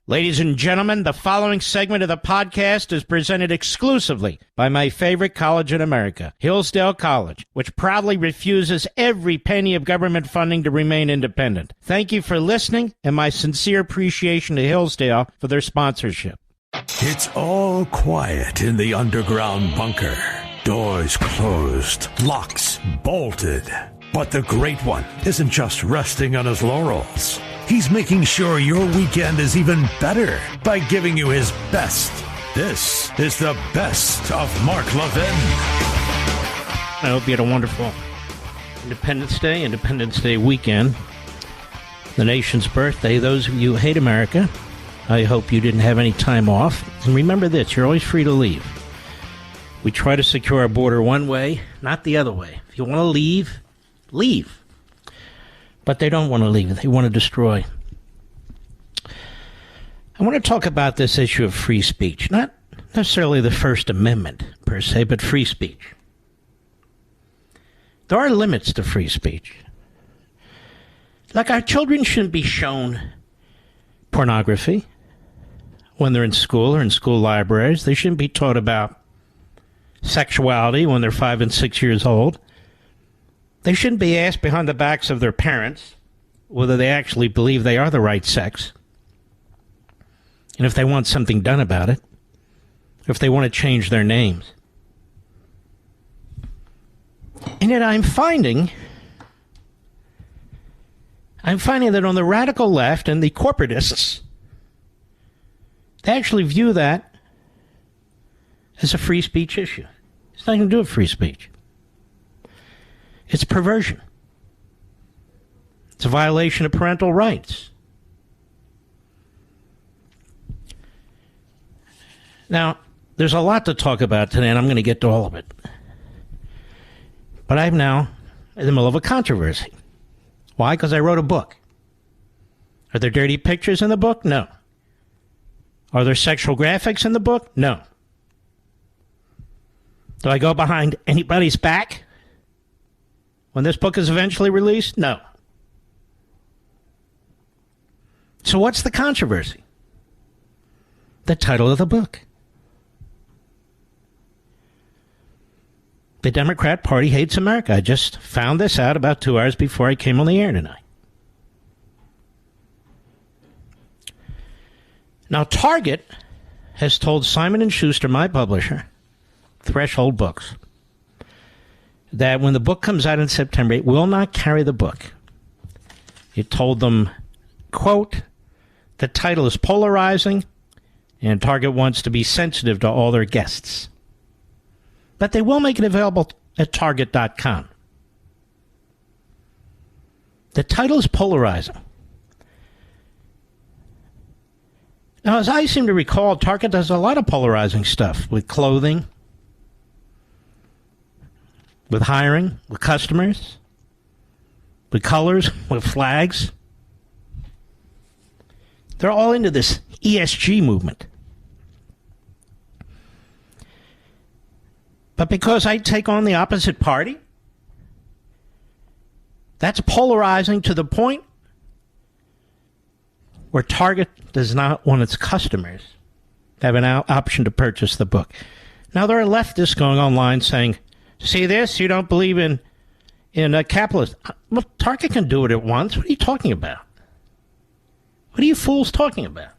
Ladies and gentlemen, the following segment of the podcast is presented exclusively by my favorite college in America, Hillsdale College, which proudly refuses every penny of government funding to remain independent. Thank you for listening, and my sincere appreciation to Hillsdale for their sponsorship. It's all quiet in the underground bunker. Doors closed, locks bolted. But the Great One isn't just resting on his laurels. He's making sure your weekend is even better by giving you his best. This is the best of Mark Levin. I hope you had a wonderful Independence Day weekend. The nation's birthday. Those of you who hate America, I hope you didn't have any time off. And remember this, you're always free to leave. We try to secure our border one way, not the other way. If you want to leave, leave. But they don't want to leave. They want to destroy. I want to talk about this issue of free speech. Not necessarily the First Amendment, per se, but free speech. There are limits to free speech. Like, our children shouldn't be shown pornography when they're in school or in school libraries. They shouldn't be taught about sexuality when they're 5 and 6 years old. They shouldn't be asked behind the backs of their parents whether they actually believe they are the right sex, and if they want something done about it, if they want to change their names. And yet I'm finding that on the radical left and the corporatists, they actually view that as a free speech issue. It's nothing to do with free speech. It's perversion. It's a violation of parental rights. Now, there's a lot to talk about today, and I'm going to get to all of it. But I'm now in the middle of a controversy. Why? Because I wrote a book. Are there dirty pictures in the book? No. Are there sexual graphics in the book? No. Do I go behind anybody's back when this book is eventually released? No. So what's the controversy? The title of the book. The Democrat Party hates America. I just found this out about 2 hours before I came on the air tonight. Now, Target has told Simon & Schuster, my publisher, Threshold Books, that when the book comes out in September, it will not carry the book. It told them, quote, the title is polarizing, and Target wants to be sensitive to all their guests. But they will make it available at Target.com. The title is polarizing. Now, as I seem to recall, Target does a lot of polarizing stuff with clothing, with hiring, with customers, with colors, with flags. They're all into this ESG movement. But because I take on the opposite party, that's polarizing to the point where Target does not want its customers to have an option to purchase the book. Now, there are leftists going online saying, see this? You don't believe in a capitalist. Well, Target can do it at once. What are you talking about? What are you fools talking about?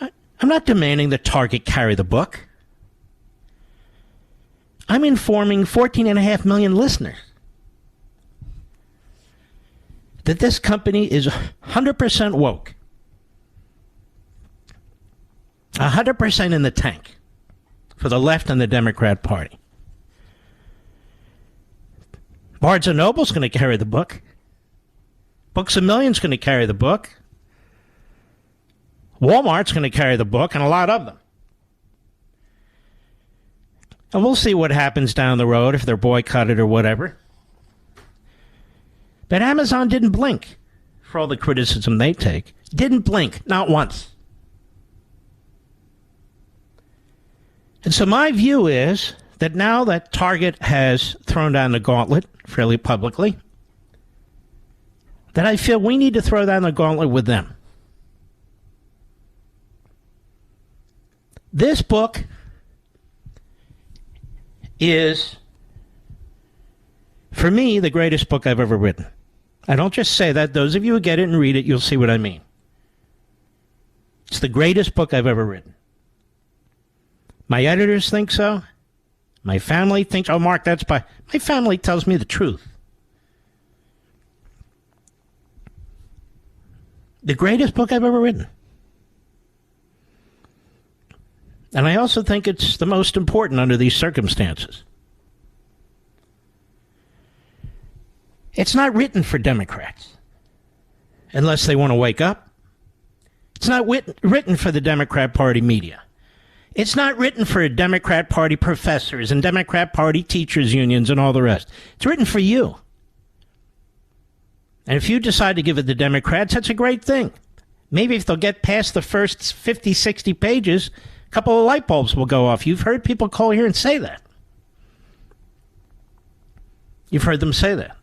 I'm not demanding that Target carry the book. I'm informing 14.5 million listeners that this company is 100% woke, 100% in the tank for the left and the Democrat Party. Barnes & Noble's going to carry the book. Books A Million's going to carry the book. Walmart's going to carry the book, and a lot of them. And we'll see what happens down the road if they're boycotted or whatever. But Amazon didn't blink for all the criticism they take. Didn't blink, not once. And so my view is that now that Target has thrown down the gauntlet fairly publicly, that I feel we need to throw down the gauntlet with them. This book is, for me, the greatest book I've ever written. I don't just say that. Those of you who get it and read it, you'll see what I mean. It's the greatest book I've ever written. My editors think so. My family thinks, oh, Mark, that's by... My family tells me the truth. The greatest book I've ever written. And I also think it's the most important under these circumstances. It's not written for Democrats, unless they want to wake up. It's not written for the Democrat Party media. It's not written for Democrat Party professors and Democrat Party teachers unions and all the rest. It's written for you. And if you decide to give it to Democrats, that's a great thing. Maybe if they'll get past the first 50, 60 pages, a couple of light bulbs will go off. You've heard people call here and say that. You've heard them say that.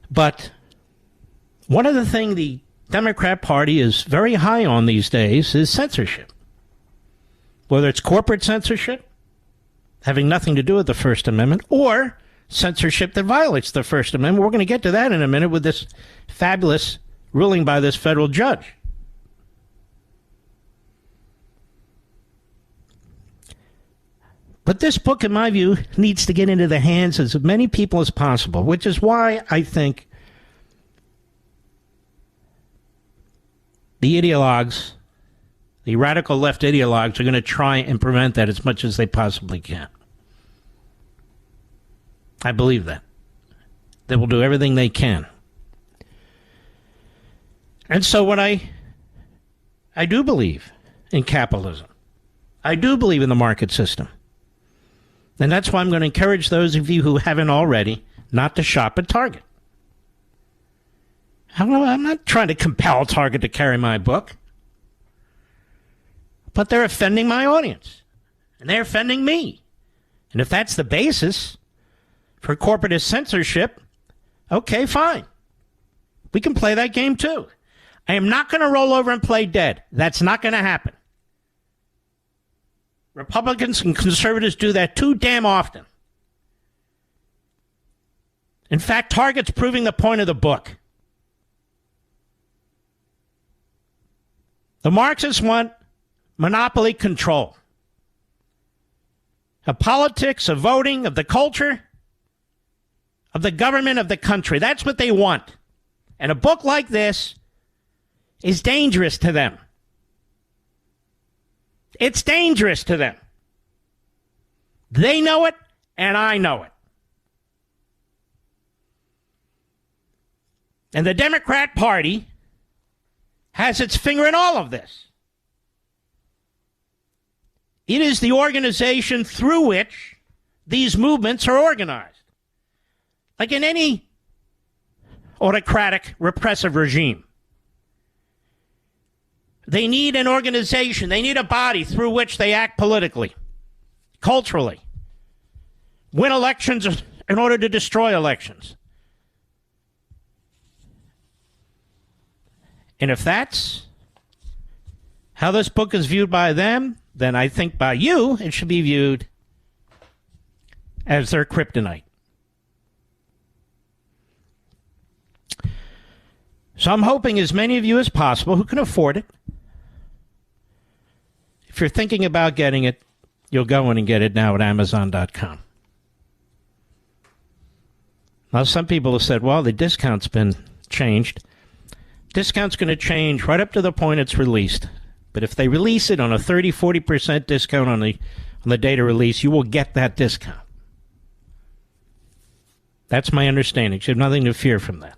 But one of the things the Democrat Party is very high on these days is censorship. Whether it's corporate censorship, having nothing to do with the First Amendment, or censorship that violates the First Amendment. We're going to get to that in a minute with this fabulous ruling by this federal judge. But this book, in my view, needs to get into the hands of as many people as possible, which is why I think the ideologues, the radical left ideologues, are going to try and prevent that as much as they possibly can. I believe that. They will do everything they can. And so what I do believe in capitalism. I do believe in the market system. And that's why I'm going to encourage those of you who haven't already not to shop at Target. I'm not trying to compel Target to carry my book. But they're offending my audience. And they're offending me. And if that's the basis for corporatist censorship, okay, fine. We can play that game too. I am not going to roll over and play dead. That's not going to happen. Republicans and conservatives do that too damn often. In fact, Target's proving the point of the book. The Marxists want monopoly control of politics, of voting, of the culture, of the government, of the country. That's what they want. And a book like this is dangerous to them. It's dangerous to them. They know it, and I know it. And the Democrat Party has its finger in all of this. It is the organization through which these movements are organized. Like in any autocratic, repressive regime. They need an organization. They need a body through which they act politically, culturally, win elections in order to destroy elections. And if that's how this book is viewed by them, then I think by you it should be viewed as their kryptonite. So I'm hoping as many of you as possible who can afford it, if you're thinking about getting it, you'll go in and get it now at Amazon.com. Now, some people have said, well, the discount's been changed. Discount's going to change right up to the point it's released. But if they release it on a 30, 40% discount on the data release, you will get that discount. That's my understanding. You have nothing to fear from that.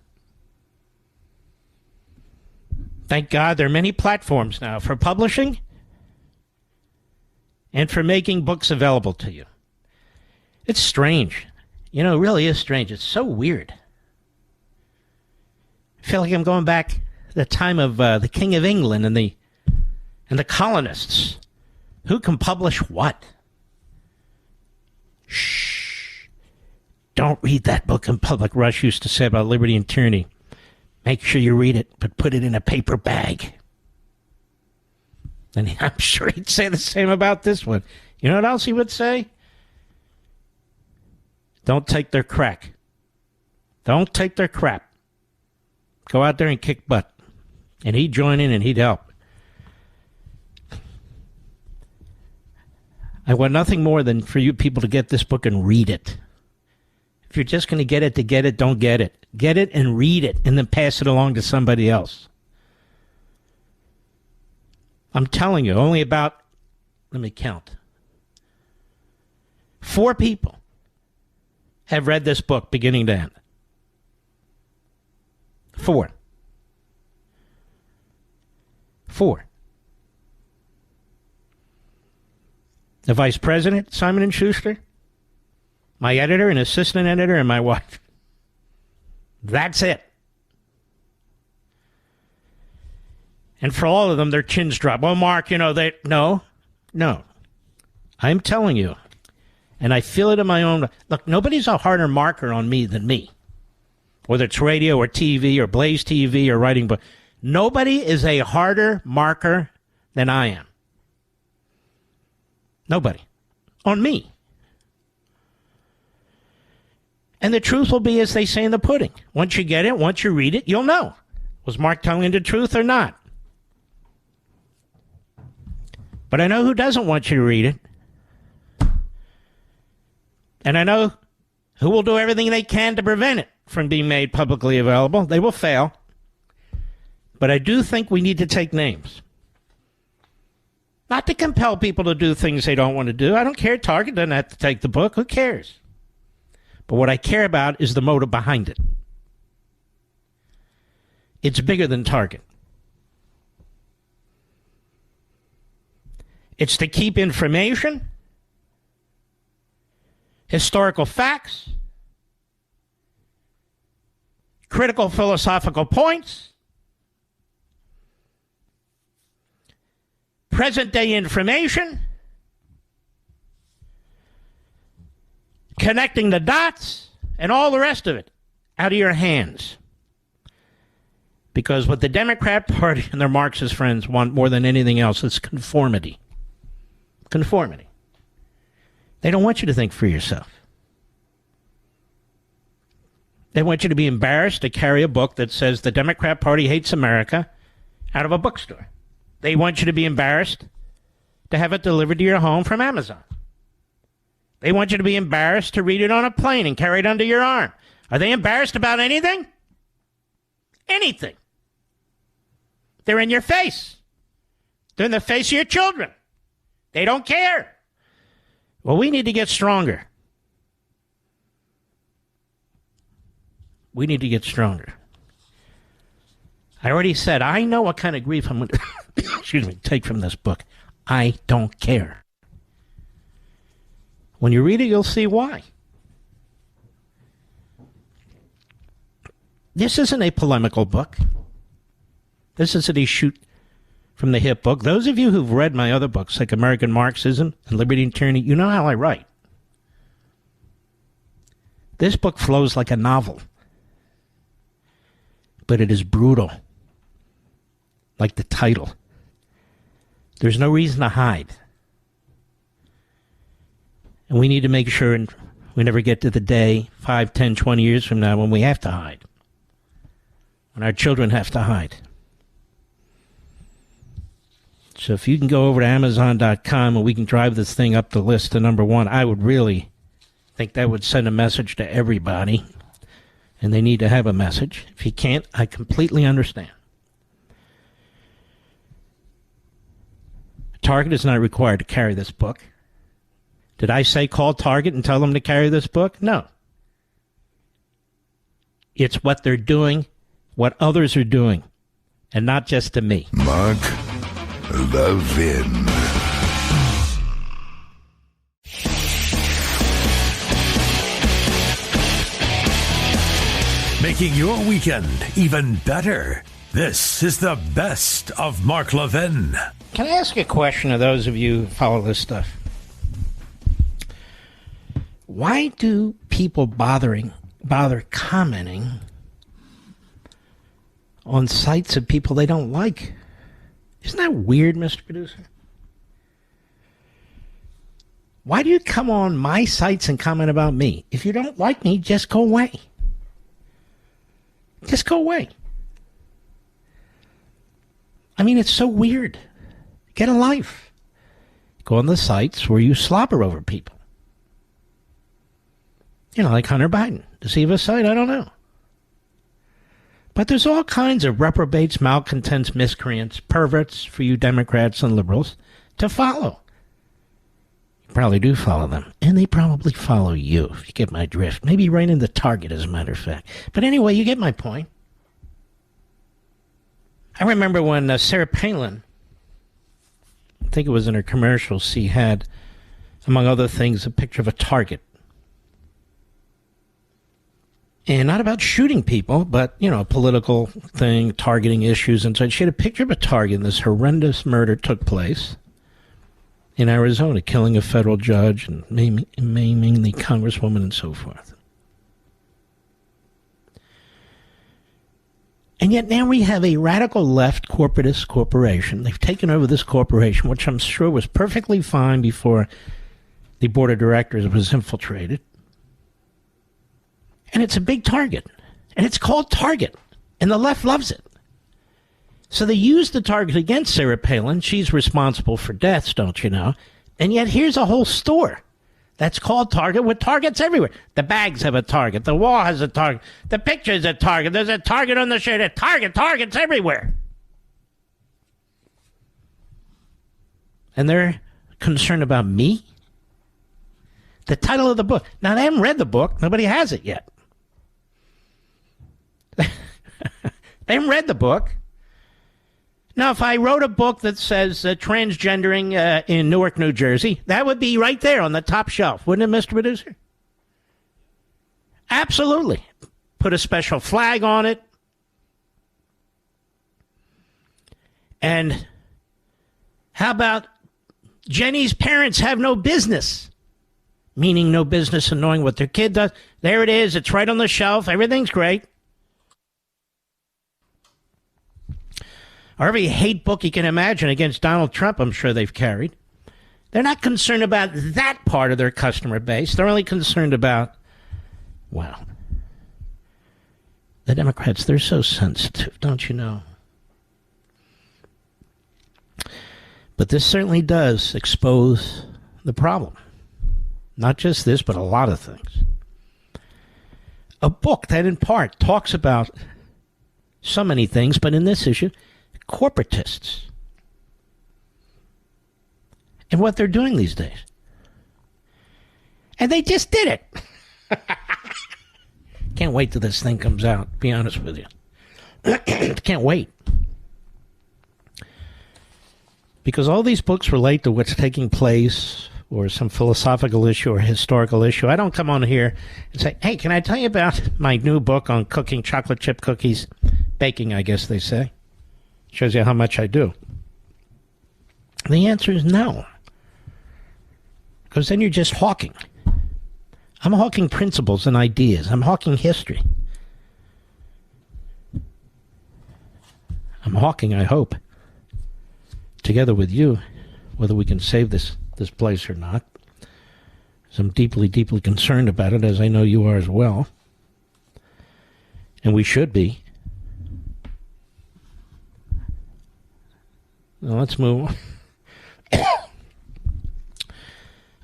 Thank God there are many platforms now for publishing and for making books available to you. It's strange. You know, it really is strange. It's so weird. I feel like I'm going back to the time of the King of England and the colonists. Who can publish what? Shh. Don't read that book in public, Rush used to say about liberty and tyranny. Make sure you read it, but put it in a paper bag. And I'm sure he'd say the same about this one. You know what else he would say? Don't take their crack. Don't take their crap. Go out there and kick butt. And he'd join in and he'd help. I want nothing more than for you people to get this book and read it. If you're just going to get it, don't get it. Get it and read it and then pass it along to somebody else. I'm telling you, only about, let me count, 4 people have read this book beginning to end. 4. The vice president, Simon & Schuster, my editor and assistant editor, and my wife. That's it. And for all of them, their chins drop. Well, Mark, no. I'm telling you, and I feel it in my own. Look, nobody's a harder marker on me than me. Whether it's radio or TV or Blaze TV or writing book. Nobody is a harder marker than I am. Nobody. On me. And the truth will be as they say in the pudding. Once you get it, once you read it, you'll know. Was Mark telling the truth or not? But I know who doesn't want you to read it. And I know who will do everything they can to prevent it from being made publicly available. They will fail. But I do think we need to take names. Not to compel people to do things they don't want to do. I don't care. Target doesn't have to take the book. Who cares? But what I care about is the motive behind it. It's bigger than Target. It's to keep information, historical facts, critical philosophical points, present-day information, connecting the dots, and all the rest of it out of your hands. Because what the Democrat Party and their Marxist friends want more than anything else is conformity. Conformity. They don't want you to think for yourself. They want you to be embarrassed to carry a book that says the Democrat Party hates America out of a bookstore. They want you to be embarrassed to have it delivered to your home from Amazon. They want you to be embarrassed to read it on a plane and carry it under your arm. Are they embarrassed about anything? Anything. They're in your face. They're in the face of your children. They don't care. Well, we need to get stronger. We need to get stronger. I already said, I know what kind of grief I'm going to take from this book. I don't care. When you read it, you'll see why. This isn't a polemical book. This isn't a shoot from the hip book. Those of you who've read my other books, like American Marxism and Liberty and Tyranny, you know how I write. This book flows like a novel. But it is brutal. Like the title. There's no reason to hide. And we need to make sure we never get to the day 5, 10, 20 years from now when we have to hide. When our children have to hide. So if you can go over to Amazon.com and we can drive this thing up the list to number 1, I would really think that would send a message to everybody. And they need to have a message. If you can't, I completely understand. Target is not required to carry this book. Did I say call Target and tell them to carry this book? No. It's what they're doing, what others are doing, and not just to me. Mark Levin. Making your weekend even better. This is the best of Mark Levin. Can I ask a question of those of you who follow this stuff? Why do people bother commenting on sites of people they don't like? Isn't that weird, Mr. Producer? Why do you come on my sites and comment about me? If you don't like me, just go away. Just go away. I mean, it's so weird. Get a life. Go on the sites where you slobber over people. You know, like Hunter Biden. Does he have a site? I don't know. But there's all kinds of reprobates, malcontents, miscreants, perverts for you Democrats and liberals to follow. You probably do follow them. And they probably follow you, if you get my drift. Maybe right into Target, as a matter of fact. But anyway, you get my point. I remember when Sarah Palin, I think it was in her commercial, she had, among other things, a picture of a target. And not about shooting people, but, you know, a political thing, targeting issues. And so she had a picture of a target, and this horrendous murder took place in Arizona, killing a federal judge and maiming the congresswoman and so forth. And yet now we have a radical left corporatist corporation. They've taken over this corporation, which I'm sure was perfectly fine before the board of directors was infiltrated. And it's a big target. And it's called Target. And the left loves it. So they used the target against Sarah Palin. She's responsible for deaths, don't you know? And yet here's a whole store that's called Target with targets everywhere. The bags have a target. The wall has a target. The picture is a target. There's a target on the shirt. A targets everywhere. And they're concerned about me? The title of the book. Now, they haven't read the book. Nobody has it yet. They haven't read the book. Now, if I wrote a book that says transgendering in Newark, New Jersey, that would be right there on the top shelf, wouldn't it, Mr. Producer? Absolutely. Put a special flag on it. And how about Jenny's parents have no business? Meaning no business in knowing what their kid does. There it is. It's right on the shelf. Everything's great. Or every hate book you can imagine against Donald Trump, I'm sure they've carried. They're not concerned about that part of their customer base. They're only concerned about, well, the Democrats, they're so sensitive, don't you know? But this certainly does expose the problem. Not just this, but a lot of things. A book that in part talks about so many things, but in this issue, corporatists and what they're doing these days. And they just did it. Can't wait till this thing comes out, be honest with you. Can't wait. Because all these books relate to what's taking place or some philosophical issue or historical issue. I don't come on here and say, hey, can I tell you about my new book on cooking chocolate chip cookies? Baking, I guess they say. Shows you how much I do. The answer is no. Because then you're just hawking. I'm hawking principles and ideas. I'm hawking history. I'm hawking, I hope, together with you, whether we can save this place or not. So I'm deeply, deeply concerned about it, as I know you are as well. And we should be. Now let's move on. I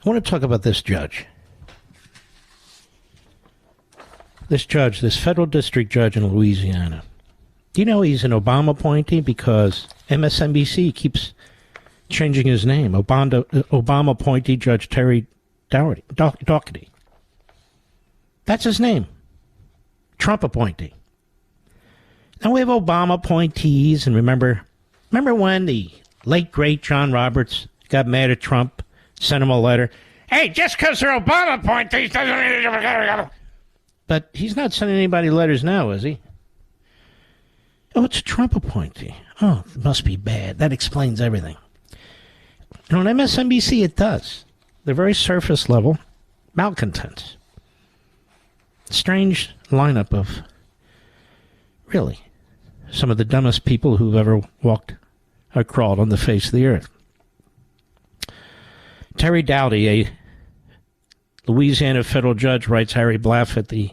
want to talk about this judge. This judge, this federal district judge in Louisiana. Do you know he's an Obama appointee? Because MSNBC keeps changing his name. Obama appointee Judge Terry Dougherty. That's his name. Trump appointee. Now we have Obama appointees, and remember when the late, great John Roberts got mad at Trump, sent him a letter? Hey, just because they're Obama appointees doesn't mean... But he's not sending anybody letters now, is he? Oh, it's a Trump appointee. Oh, it must be bad. That explains everything. And on MSNBC, it does. They're very surface level malcontents. Strange lineup of, really, some of the dumbest people who've ever walked crawled on the face of the earth. Terry Dowdy, a Louisiana federal judge, writes Harry Blaff at the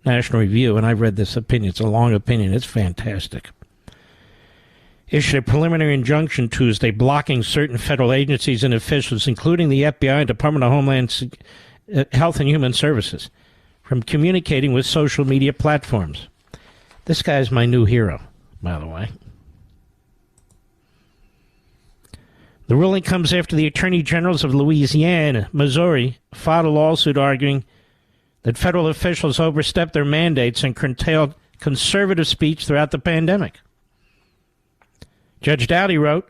National Review, and I've read this opinion. It's a long opinion. It's fantastic. Issued a preliminary injunction Tuesday blocking certain federal agencies and officials, including the FBI and Department of Homeland Health and Human Services, from communicating with social media platforms. This guy's my new hero, by the way. The ruling comes after the attorney generals of Louisiana, Missouri, filed a lawsuit arguing that federal officials overstepped their mandates and curtailed conservative speech throughout the pandemic. Judge Dowdy wrote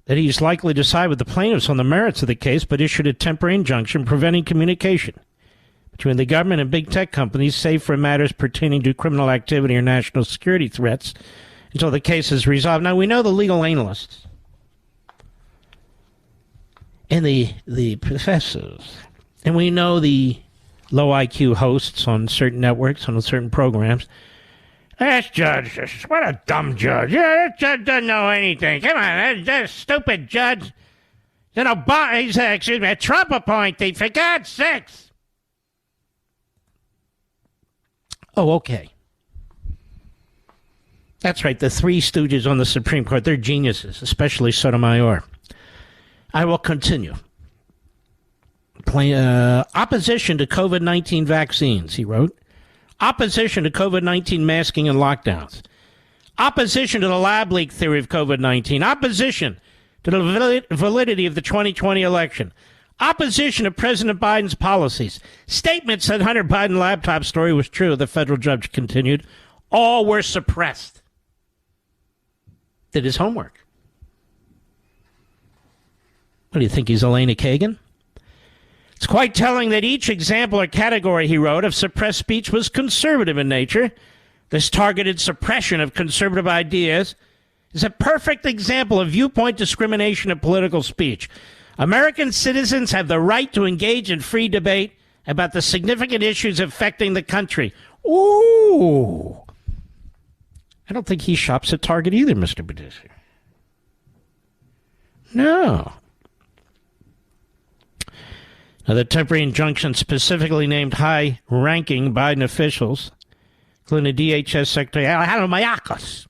that he's likely to side with the plaintiffs on the merits of the case, but issued a temporary injunction preventing communication between the government and big tech companies, save for matters pertaining to criminal activity or national security threats, until the case is resolved. Now, we know the legal analysts and the professors, and we know the low IQ hosts on certain networks, on certain programs. This judge, what a dumb judge. Yeah, that judge doesn't know anything. Come on, that stupid judge. He's a Trump appointee, for God's sakes. Oh, okay. That's right, the three stooges on the Supreme Court, they're geniuses, especially Sotomayor. I will continue. Opposition to COVID-19 vaccines, he wrote. Opposition to COVID-19 masking and lockdowns. Opposition to the lab leak theory of COVID-19. Opposition to the validity of the 2020 election. Opposition to President Biden's policies. Statements that Hunter Biden laptop story was true, the federal judge continued. All were suppressed. Did his homework. What do you think, he's Elena Kagan? It's quite telling that each example or category, he wrote, of suppressed speech was conservative in nature. This targeted suppression of conservative ideas is a perfect example of viewpoint discrimination of political speech. American citizens have the right to engage in free debate about the significant issues affecting the country. Ooh. I don't think he shops at Target either, Mr. Badissi. No. Now, the temporary injunction specifically named high-ranking Biden officials, including the DHS Secretary Alejandro Mayorkas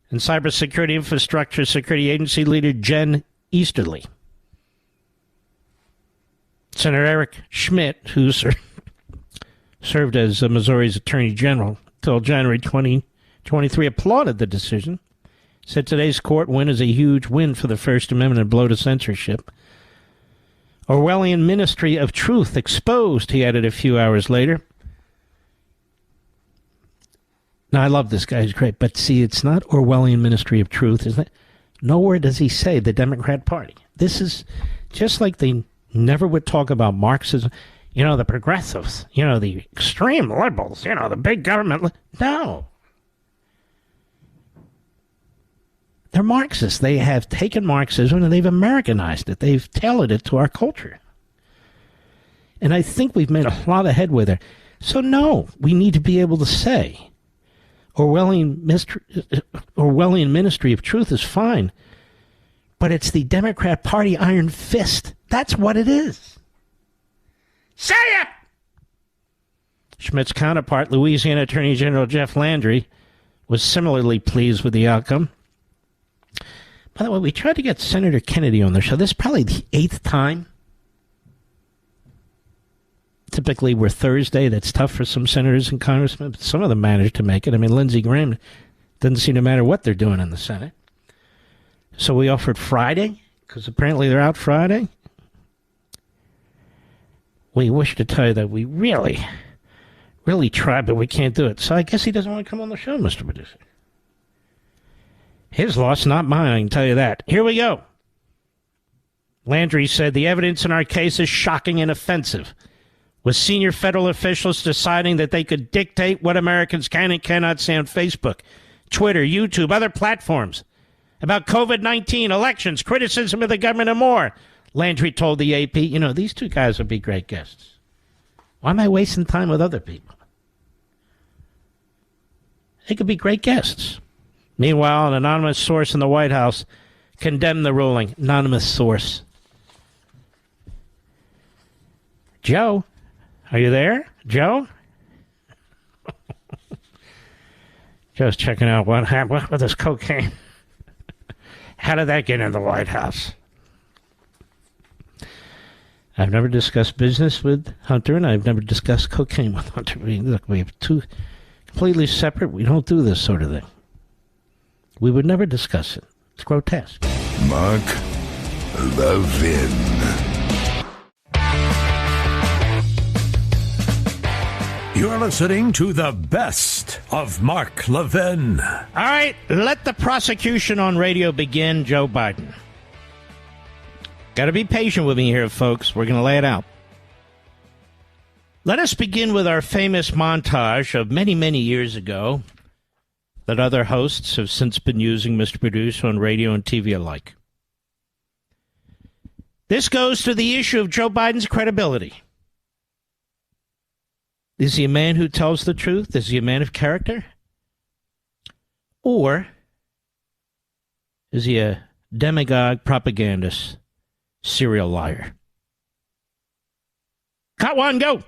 and Cybersecurity Infrastructure Security Agency leader Jen Easterly. Senator Eric Schmidt, who served as Missouri's Attorney General until January 2023, applauded the decision, said today's court win is a huge win for the First Amendment and blow to censorship. Orwellian Ministry of Truth exposed, he added a few hours later. Now, I love this guy. He's great. But see, it's not Orwellian Ministry of Truth, isn't it? Nowhere does he say the Democrat Party. This is just like they never would talk about Marxism. You know, the progressives. You know, the extreme liberals. You know, the big government. No. They're Marxists. They have taken Marxism and they've Americanized it. They've tailored it to our culture. And I think we've made a lot of headway there. So, no, we need to be able to say Orwellian Ministry of Truth is fine, but it's the Democrat Party iron fist. That's what it is. Say it! Schmidt's counterpart, Louisiana Attorney General Jeff Landry, was similarly pleased with the outcome. By the way, we tried to get Senator Kennedy on the show. This is probably the 8th time. Typically, we're Thursday. That's tough for some senators and congressmen, but some of them managed to make it. I mean, Lindsey Graham doesn't seem to matter what they're doing in the Senate. So we offered Friday, because apparently they're out Friday. We wish to tell you that we really tried, but we can't do it. So I guess he doesn't want to come on the show, Mr. Badissi. His loss, not mine, I can tell you that. Here we go. Landry said, the evidence in our case is shocking and offensive, with senior federal officials deciding that they could dictate what Americans can and cannot say on Facebook, Twitter, YouTube, other platforms, about COVID-19, elections, criticism of the government, and more. Landry told the AP, you know, these two guys would be great guests. Why am I wasting time with other people? They could be great guests. Meanwhile, an anonymous source in the White House condemn the ruling. Anonymous source. Joe, are you there? Joe? Joe's checking out what happened with this cocaine. How did that get in the White House? I've never discussed business with Hunter, and I've never discussed cocaine with Hunter. Look, we have two completely separate. We don't do this sort of thing. We would never discuss it. It's grotesque. Mark Levin. You're listening to the best of Mark Levin. All right, let the prosecution on radio begin, Joe Biden. Got to be patient with me here, folks. We're going to lay it out. Let us begin with our famous montage of many, many years ago that other hosts have since been using, Mr. Producer, on radio and TV alike. This goes to the issue of Joe Biden's credibility. Is he a man who tells the truth? Is he a man of character? Or is he a demagogue, propagandist, serial liar? Cut one, go!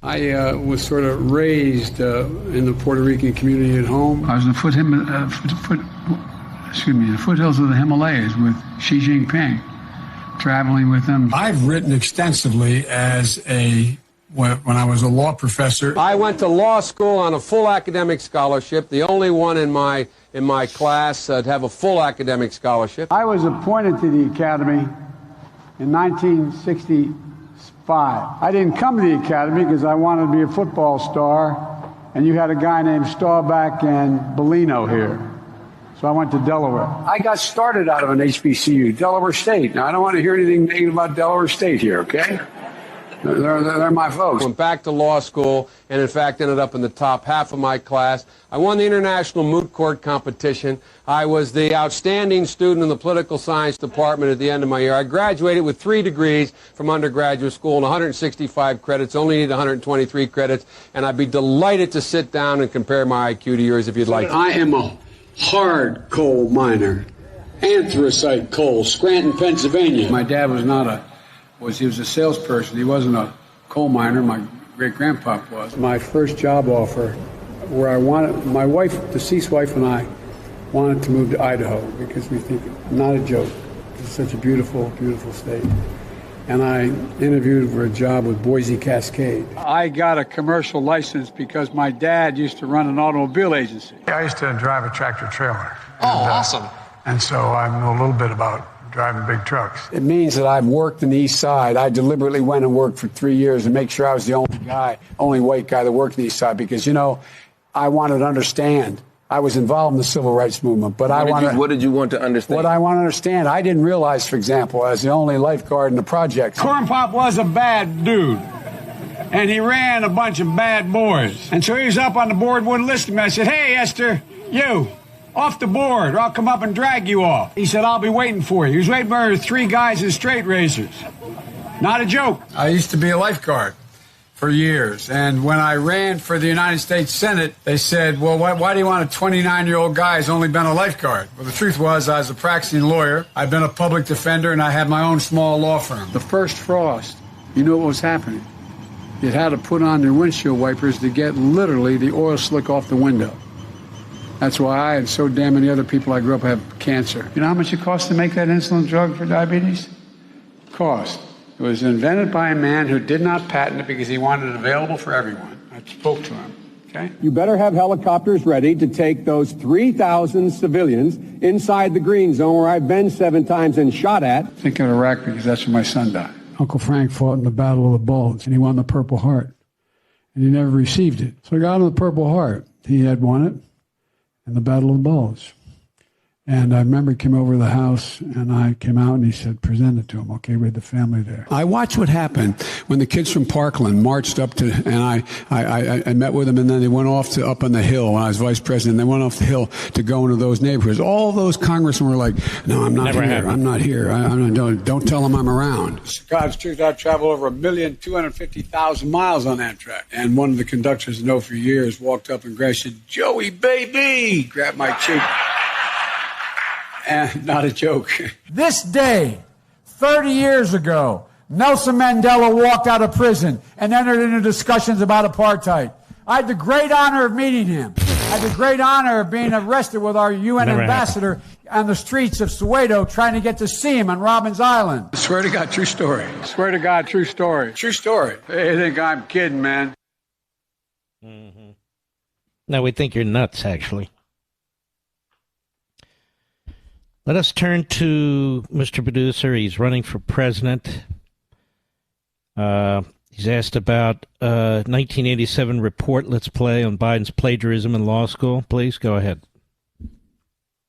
I was sort of raised in the Puerto Rican community at home. I was in the foothills of the Himalayas with Xi Jinping, traveling with him. I've written extensively when I was a law professor. I went to law school on a full academic scholarship, the only one in my class to have a full academic scholarship. I was appointed to the Academy in 1965. I didn't come to the Academy because I wanted to be a football star, and you had a guy named Staubach and Bellino here. So I went to Delaware. I got started out of an HBCU, Delaware State. Now, I don't want to hear anything negative about Delaware State here, okay? They're my folks. Went back to law school and, in fact, ended up in the top half of my class. I won the International Moot Court competition. I was the outstanding student in the political science department at the end of my year. I graduated with 3 degrees from undergraduate school and 165 credits, only need 123 credits, and I'd be delighted to sit down and compare my IQ to yours if you'd like. I am a hard coal miner, anthracite coal, Scranton, Pennsylvania. My dad he was a salesperson. He wasn't a coal miner. My great-grandpa was. My first job offer, where my wife, deceased wife, and I wanted to move to Idaho because we think, not a joke, it's such a beautiful, beautiful state. And I interviewed for a job with Boise Cascade. I got a commercial license because my dad used to run an automobile agency. I used to drive a tractor trailer. Awesome. And so I know a little bit about driving big trucks. It means that I've worked in the East Side. I deliberately went and worked for 3 years to make sure I was the only white guy that worked in the East Side because, I wanted to understand. I was involved in the civil rights movement, but what did you want to understand? What I want to understand, I didn't realize, for example, as the only lifeguard in the project, Corn Pop was a bad dude. And he ran a bunch of bad boys. And so he was up on the board, wouldn't listen to me. I said, hey, Esther, you. Off the board, or I'll come up and drag you off. He said, I'll be waiting for you. He was waiting for 3 guys in straight razors. Not a joke. I used to be a lifeguard for years. And when I ran for the United States Senate, they said, well, why do you want a 29-year-old guy who's only been a lifeguard? Well, the truth was I was a practicing lawyer. I've been a public defender, and I had my own small law firm. The first frost, you know what was happening? You had to put on your windshield wipers to get literally the oil slick off the window. That's why I and so damn many other people I grew up have cancer. You know how much it costs to make that insulin drug for diabetes? Cost. It was invented by a man who did not patent it because he wanted it available for everyone. I spoke to him. Okay? You better have helicopters ready to take those 3,000 civilians inside the green zone where I've been 7 times and shot at. Think of Iraq because that's where my son died. Uncle Frank fought in the Battle of the Bulge, and he won the Purple Heart. And he never received it. So I got him the Purple Heart. He had won it in the Battle of the Bulge. And I remember he came over to the house, and I came out, and he said, present it to him, okay, we had the family there. I watched what happened when the kids from Parkland marched up to, and I met with them, and then they went off to up on the Hill when I was vice president. They went off the Hill to go into those neighborhoods. All those congressmen were like, no, I'm not here. I'm not here. Don't tell them I'm around. God's truth, I've traveled over 1,250,000 miles on Amtrak. And one of the conductors I know for years walked up and said, Joey, baby, grabbed my cheek. and not a joke. This day, 30 years ago, Nelson Mandela walked out of prison and entered into discussions about apartheid. I had the great honor of meeting him. I had the great honor of being arrested with our UN ambassador on the streets of Soweto trying to get to see him on Robbins Island. I swear to God, true story. Swear to God, true story. True story. They think I'm kidding, man. Mm-hmm. No, we think you're nuts, actually. Let us turn to Mr. Producer. He's running for president. He's asked about 1987 report, let's play, on Biden's plagiarism in law school. Please, go ahead.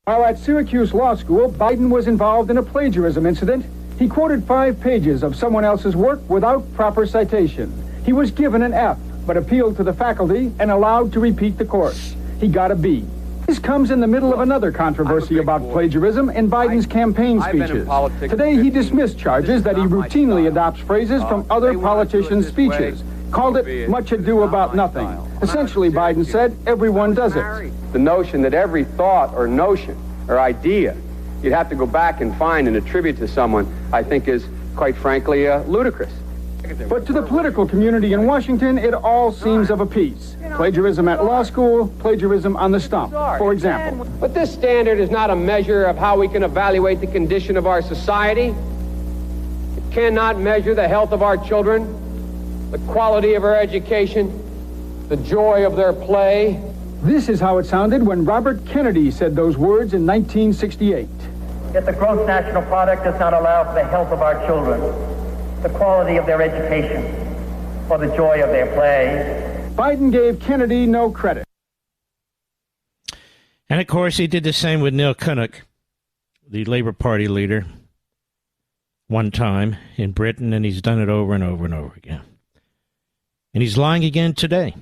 While at Syracuse Law School, Biden was involved in a plagiarism incident. He quoted 5 pages of someone else's work without proper citation. He was given an F, but appealed to the faculty and allowed to repeat the course. He got a B. This comes in the middle of another controversy about plagiarism in Biden's campaign speeches. Today he dismissed charges that he routinely adopts phrases from other politicians' speeches, called it much ado about nothing. Essentially, Biden said, everyone does it. The notion that every thought or notion or idea you'd have to go back and find and attribute to someone, I think is, quite frankly, ludicrous. But to the political community in Washington, it all seems of a piece. Plagiarism at law school, plagiarism on the stump, for example. But this standard is not a measure of how we can evaluate the condition of our society. It cannot measure the health of our children, the quality of our education, the joy of their play. This is how it sounded when Robert Kennedy said those words in 1968. Yet the gross national product does not allow for the health of our children, the quality of their education, or the joy of their play. Biden gave Kennedy no credit. And, of course, he did the same with Neil Kinnock, the Labour Party leader, one time in Britain, and he's done it over and over and over again. And he's lying again today.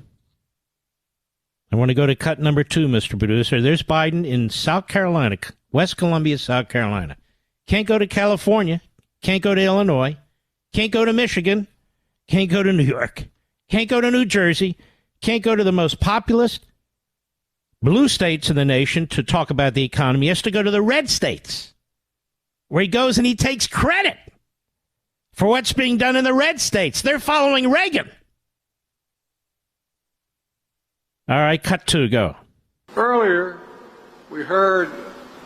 I want to go to cut number 2, Mr. Producer. There's Biden in South Carolina, West Columbia, South Carolina. Can't go to California. Can't go to Illinois. Can't go to Michigan. Can't go to New York. Can't go to New Jersey. Can't go to the most populous blue states in the nation to talk about the economy. He has to go to the red states, where he goes and he takes credit for what's being done in the red states. They're following Reagan. All right, cut 2, go. Earlier, we heard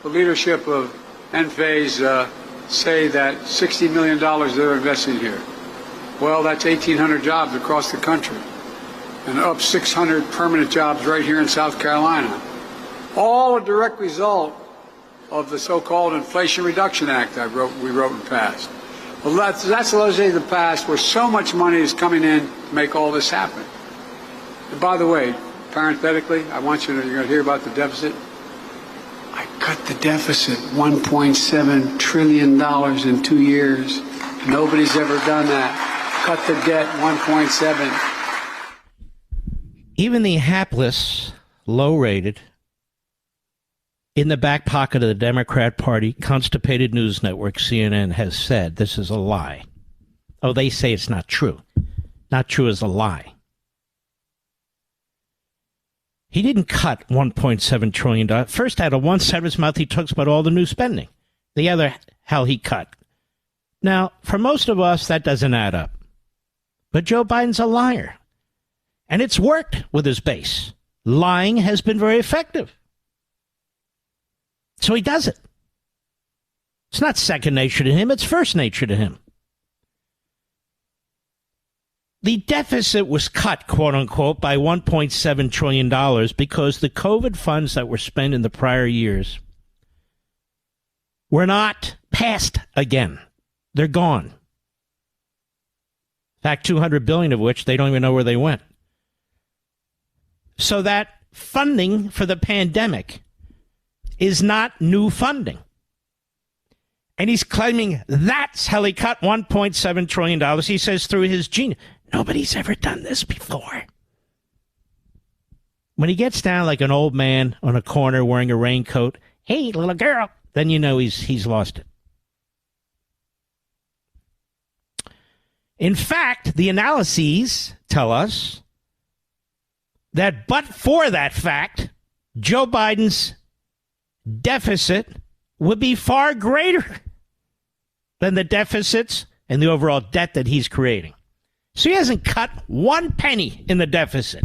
the leadership of Enphase say that $60 million they're investing here. Well, that's 1,800 jobs across the country, and up 600 permanent jobs right here in South Carolina. All a direct result of the so-called Inflation Reduction Act we wrote and passed. Well, that's the legislation of the past where so much money is coming in to make all this happen. And by the way, parenthetically, you're going to hear about the deficit. I cut the deficit $1.7 trillion in 2 years. Nobody's ever done that. Cut the debt 1.7. Even the hapless, low-rated, in the back pocket of the Democrat Party, constipated news network CNN has said this is a lie. Oh, they say it's not true. Not true is a lie. He didn't cut $1.7 trillion. First, out of one side of his mouth, he talks about all the new spending. The other, how he cut. Now, for most of us, that doesn't add up. But Joe Biden's a liar. And it's worked with his base. Lying has been very effective. So he does it. It's not second nature to him. It's first nature to him. The deficit was cut, quote unquote, by $1.7 trillion because the COVID funds that were spent in the prior years were not passed again. They're gone. In fact, $200 billion of which they don't even know where they went. So that funding for the pandemic is not new funding. And he's claiming that's how he cut $1.7 trillion. He says through his genius. Nobody's ever done this before. When he gets down like an old man on a corner wearing a raincoat, hey, little girl, then you know he's lost it. In fact, the analyses tell us that but for that fact, Joe Biden's deficit would be far greater than the deficits and the overall debt that he's creating. So he hasn't cut one penny in the deficit.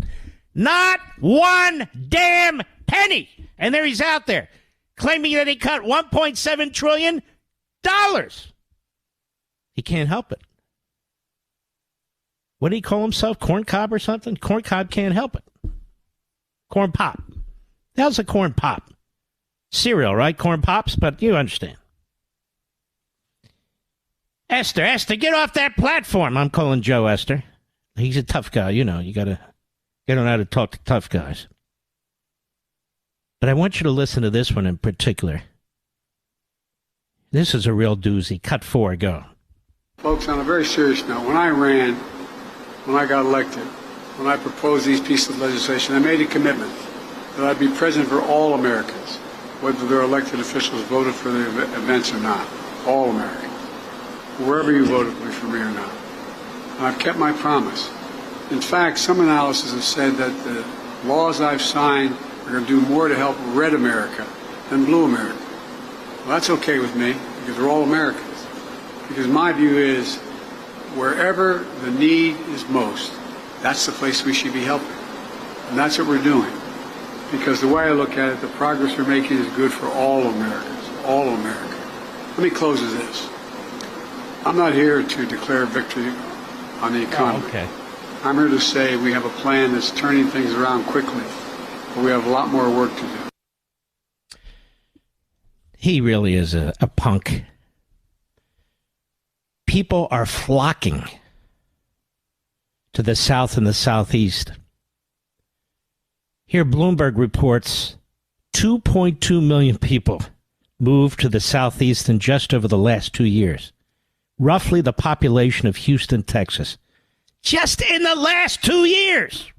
Not one damn penny. And there he's out there claiming that he cut $1.7 trillion. He can't help it. What did he call himself? Corn cob or something? Corn cob can't help it. Corn pop. How's a corn pop? Cereal, right? Corn pops, but you understand. Esther, get off that platform. I'm calling Joe Esther. He's a tough guy. You know, you got to get on how to talk to tough guys. But I want you to listen to this one in particular. This is a real doozy. Cut 4, go. Folks, on a very serious note, when I got elected, when I proposed these pieces of legislation, I made a commitment that I'd be present for all Americans, whether their elected officials voted for the events or not. All Americans. Wherever you voted for me or not. And I've kept my promise. In fact, some analysis has said that the laws I've signed are going to do more to help red America than blue America. Well, that's okay with me, because we're all Americans. Because my view is, wherever the need is most, that's the place we should be helping. And that's what we're doing. Because the way I look at it, the progress we're making is good for all Americans, all America. Let me close with this. I'm not here to declare victory on the economy. Oh, okay. I'm here to say we have a plan that's turning things around quickly, but we have a lot more work to do. He really is a punk. People are flocking to the South and the Southeast. Here, Bloomberg reports 2.2 million people moved to the Southeast in just over the last 2 years. Roughly the population of Houston, Texas. Just in the last 2 years.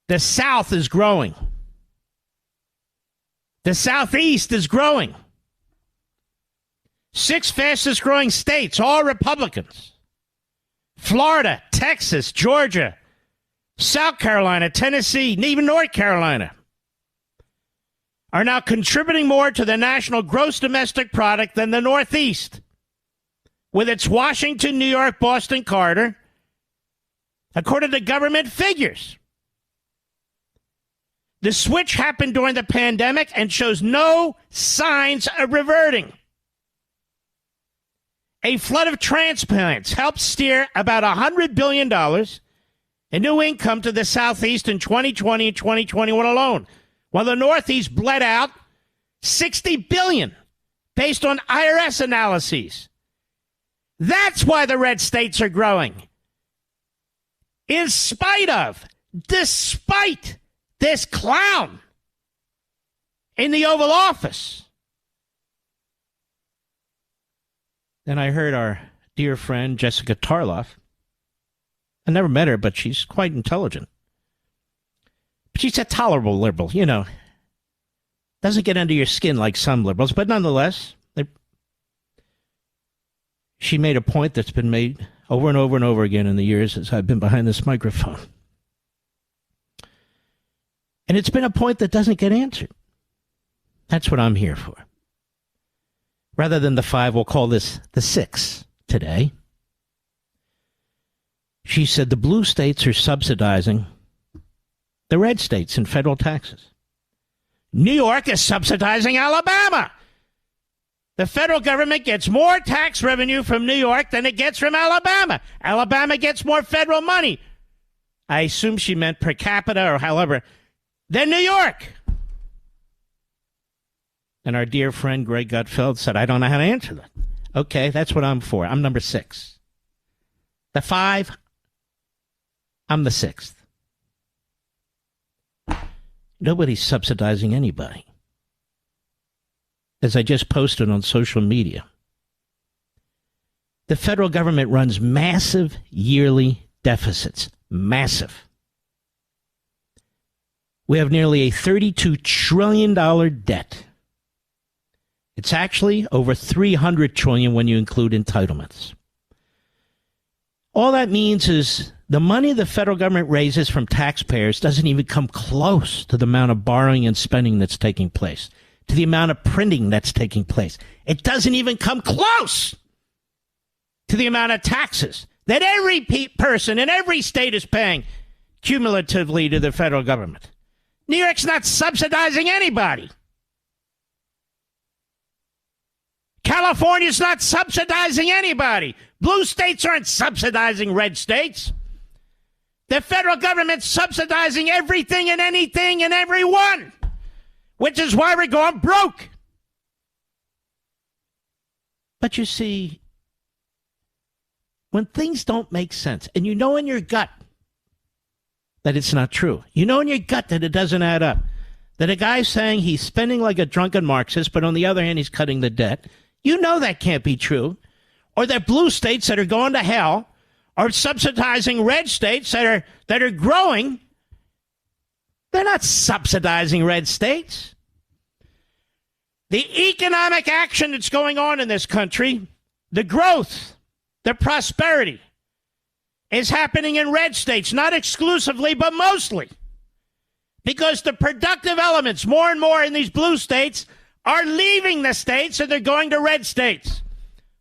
The South is growing. The Southeast is growing. 6 fastest growing states, all Republicans. Florida, Texas, Georgia, South Carolina, Tennessee, and even North Carolina are now contributing more to the national gross domestic product than the Northeast, with its Washington, New York, Boston corridor, according to government figures. The switch happened during the pandemic and shows no signs of reverting. A flood of transplants helped steer about $100 billion in new income to the Southeast in 2020 and 2021 alone, while the Northeast bled out $60 billion based on IRS analyses. That's why the red states are growing. In spite of, despite this clown in the Oval Office. Then I heard our dear friend Jessica Tarloff. I never met her, but she's quite intelligent. She's a tolerable liberal, you know. Doesn't get under your skin like some liberals, but nonetheless, she made a point that's been made over and over and over again in the years as I've been behind this microphone. And it's been a point that doesn't get answered. That's what I'm here for. Rather than the 5, we'll call this the 6 today. She said the blue states are subsidizing the red states in federal taxes. New York is subsidizing Alabama. The federal government gets more tax revenue from New York than it gets from Alabama. Alabama gets more federal money. I assume she meant per capita or however, than New York. And our dear friend Greg Gutfeld said, I don't know how to answer that. Okay, that's what I'm for. I'm number 6. The 5, I'm the 6th. Nobody's subsidizing anybody. As I just posted on social media, the federal government runs massive yearly deficits. Massive. We have nearly a $32 trillion debt. It's actually over $300 trillion when you include entitlements. All that means is The money the federal government raises from taxpayers doesn't even come close to the amount of borrowing and spending that's taking place, to the amount of printing that's taking place. It doesn't even come close to the amount of taxes that every person in every state is paying cumulatively to the federal government. New York's not subsidizing anybody. California's not subsidizing anybody. Blue states aren't subsidizing red states. The federal government's subsidizing everything and anything and everyone, which is why we're going broke. But you see, when things don't make sense, and you know in your gut that it's not true, you know in your gut that it doesn't add up, that a guy's saying he's spending like a drunken Marxist, but on the other hand, he's cutting the debt, you know that can't be true. Or that blue states that are going to hell are subsidizing red states that are growing. They're not subsidizing red states. The economic action that's going on in this country, the growth, the prosperity, is happening in red states, not exclusively, but mostly. Because the productive elements, more and more in these blue states, are leaving the states and they're going to red states,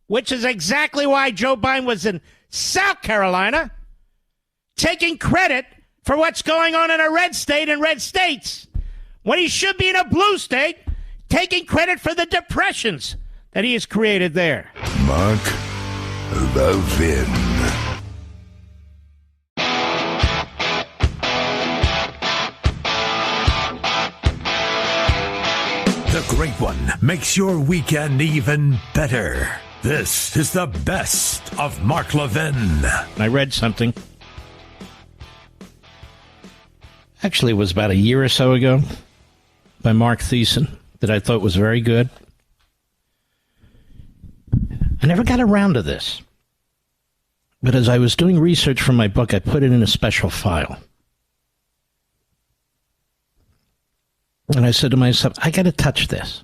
which is exactly why Joe Biden was in South Carolina taking credit for what's going on in a red state and red states, when he should be in a blue state taking credit for the depressions that he has created there. Mark Levin. The Great One makes your weekend even better. This is the best of Mark Levin. I read something. Actually, it was about a year or so ago by Mark Thiessen that I thought was very good. I never got around to this. But as I was doing research for my book, I put it in a special file. And I said to myself, I got to touch this.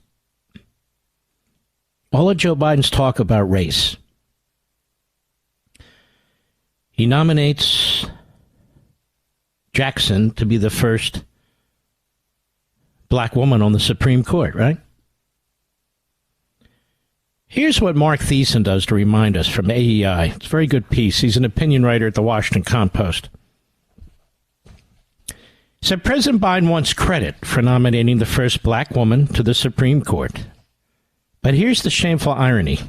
All of Joe Biden's talk about race. He nominates Jackson to be the first black woman on the Supreme Court, right? Here's what Mark Thiessen does to remind us from AEI. It's a very good piece. He's an opinion writer at the Washington Compost. He said President Biden wants credit for nominating the first black woman to the Supreme Court. But here's the shameful irony.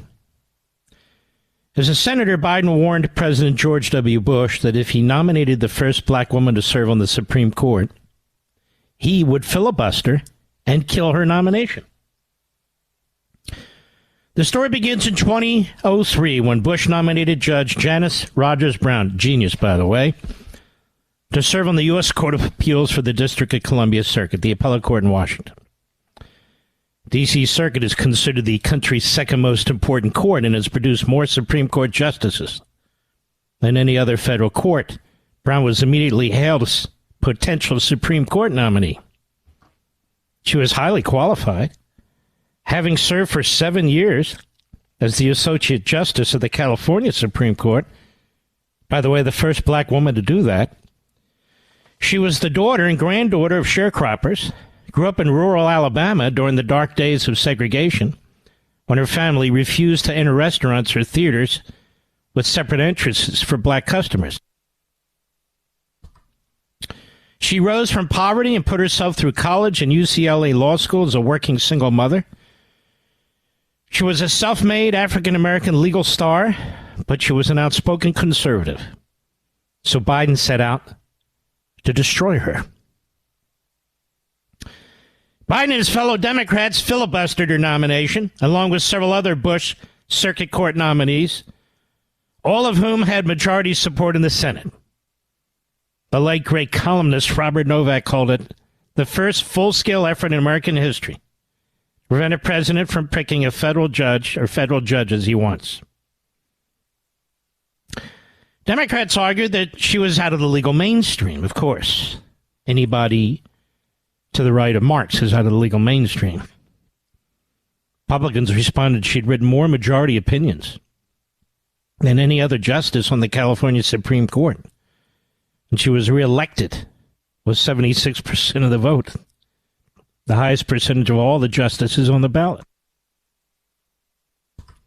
As a senator, Biden warned President George W. Bush that if he nominated the first black woman to serve on the Supreme Court, he would filibuster and kill her nomination. The story begins in 2003 when Bush nominated Judge Janice Rogers Brown, genius, by the way, to serve on the U.S. Court of Appeals for the District of Columbia Circuit, the appellate court in Washington. D.C. Circuit is considered the country's second most important court and has produced more Supreme Court justices than any other federal court. Brown was immediately hailed as potential Supreme Court nominee. She was highly qualified, having served for 7 years as the Associate Justice of the California Supreme Court. By the way, the first black woman to do that. She was the daughter and granddaughter of sharecroppers, grew up in rural Alabama during the dark days of segregation, when her family refused to enter restaurants or theaters with separate entrances for black customers. She rose from poverty and put herself through college and UCLA Law School as a working single mother. She was a self-made African-American legal star, but she was an outspoken conservative. So Biden set out to destroy her. Biden and his fellow Democrats filibustered her nomination, along with several other Bush Circuit Court nominees, all of whom had majority support in the Senate. The late great columnist Robert Novak called it the first full-scale effort in American history to prevent a president from picking a federal judge or federal judges he wants. Democrats argued that she was out of the legal mainstream, of course. Anybody to the right of Marx is out of the legal mainstream. Republicans responded she'd written more majority opinions than any other justice on the California Supreme Court. and she was reelected, was 76% of the vote. The highest percentage of all the justices on the ballot.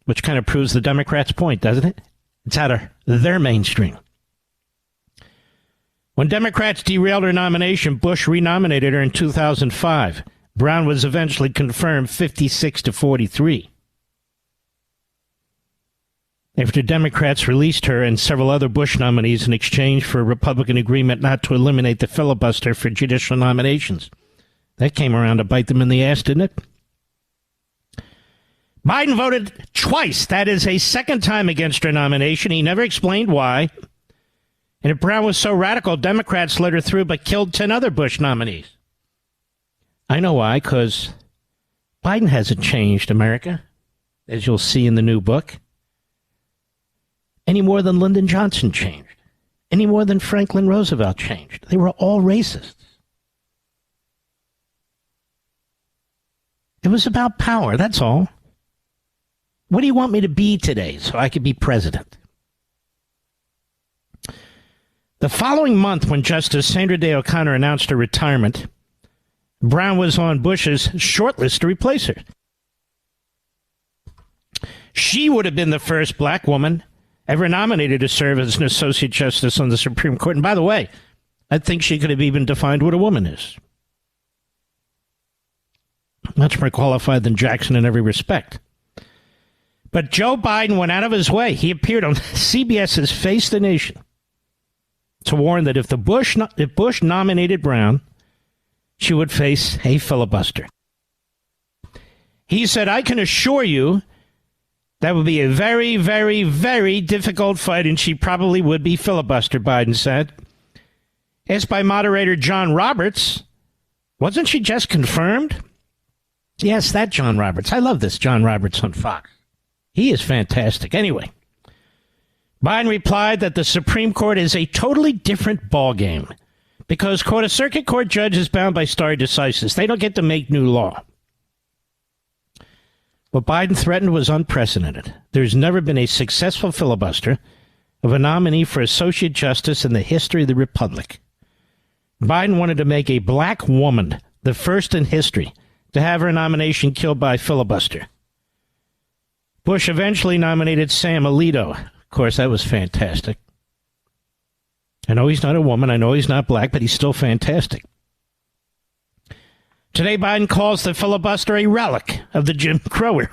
Which kind of proves the Democrats' point, doesn't it? It's out of their mainstream. When Democrats derailed her nomination, Bush renominated her in 2005. Brown was eventually confirmed 56-43. After Democrats released her and several other Bush nominees in exchange for a Republican agreement not to eliminate the filibuster for judicial nominations. That came around to bite them in the ass, didn't it? Biden voted twice. That is a second time against her nomination. He never explained why. And if Brown was so radical, Democrats let her through but killed 10 other Bush nominees. I know why, because Biden hasn't changed America, as you'll see in the new book, any more than Lyndon Johnson changed, any more than Franklin Roosevelt changed. They were all racists. It was about power, that's all. What do you want me to be today so I could be president? The following month, when Justice Sandra Day O'Connor announced her retirement, Brown was on Bush's short list to replace her. She would have been the first black woman ever nominated to serve as an associate justice on the Supreme Court. And by the way, I think she could have even defined what a woman is. Much more qualified than Jackson in every respect. But Joe Biden went out of his way. He appeared on CBS's Face the Nation to warn that if Bush nominated Brown, she would face a filibuster. He said, I can assure you that would be a very, very, very difficult fight, and she probably would be filibustered, Biden said. Asked by moderator John Roberts, wasn't she just confirmed? Yes, that John Roberts. I love this John Roberts on Fox. He is fantastic. Anyway, Biden replied that the Supreme Court is a totally different ballgame because, quote, a circuit court judge is bound by stare decisis. They don't get to make new law. What Biden threatened was unprecedented. There's never been a successful filibuster of a nominee for associate justice in the history of the Republic. Biden wanted to make a black woman the first in history to have her nomination killed by filibuster. Bush eventually nominated Sam Alito. Of course, that was fantastic. I know he's not a woman. I know he's not black, but he's still fantastic. Today, Biden calls the filibuster a relic of the Jim Crow era.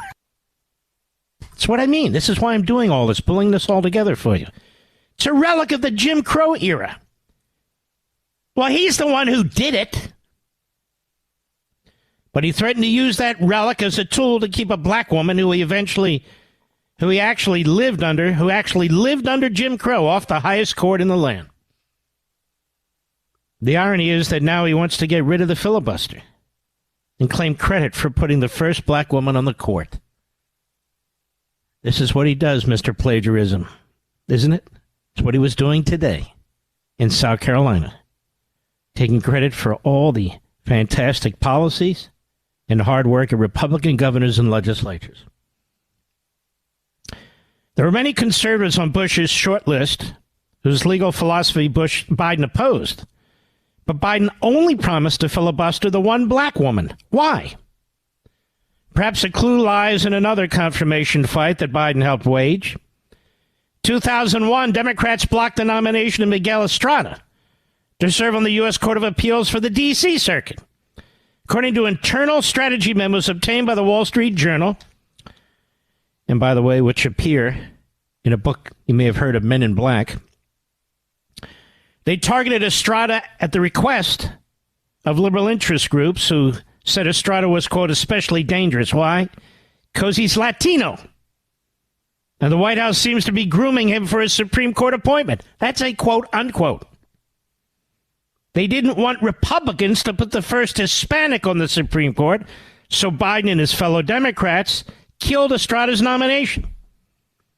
That's what I mean. This is why I'm doing all this, pulling this all together for you. It's a relic of the Jim Crow era. Well, he's the one who did it. But he threatened to use that relic as a tool to keep a black woman who actually lived under Jim Crow off the highest court in the land. The irony is that now he wants to get rid of the filibuster and claim credit for putting the first black woman on the court. This is what he does, Mr. Plagiarism, isn't it? It's what he was doing today in South Carolina, taking credit for all the fantastic policies and hard work of Republican governors and legislatures. There were many conservatives on Bush's short list whose legal philosophy Biden opposed. But Biden only promised to filibuster the one black woman. Why? Perhaps a clue lies in another confirmation fight that Biden helped wage. 2001, Democrats blocked the nomination of Miguel Estrada to serve on the U.S. Court of Appeals for the D.C. Circuit. According to internal strategy memos obtained by the Wall Street Journal, and by the way, which appear in a book you may have heard of, Men in Black, they targeted Estrada at the request of liberal interest groups who said Estrada was, quote, especially dangerous. Why? Because he's Latino. And the White House seems to be grooming him for his Supreme Court appointment. That's a quote, unquote. They didn't want Republicans to put the first Hispanic on the Supreme Court, so Biden and his fellow Democrats killed Estrada's nomination.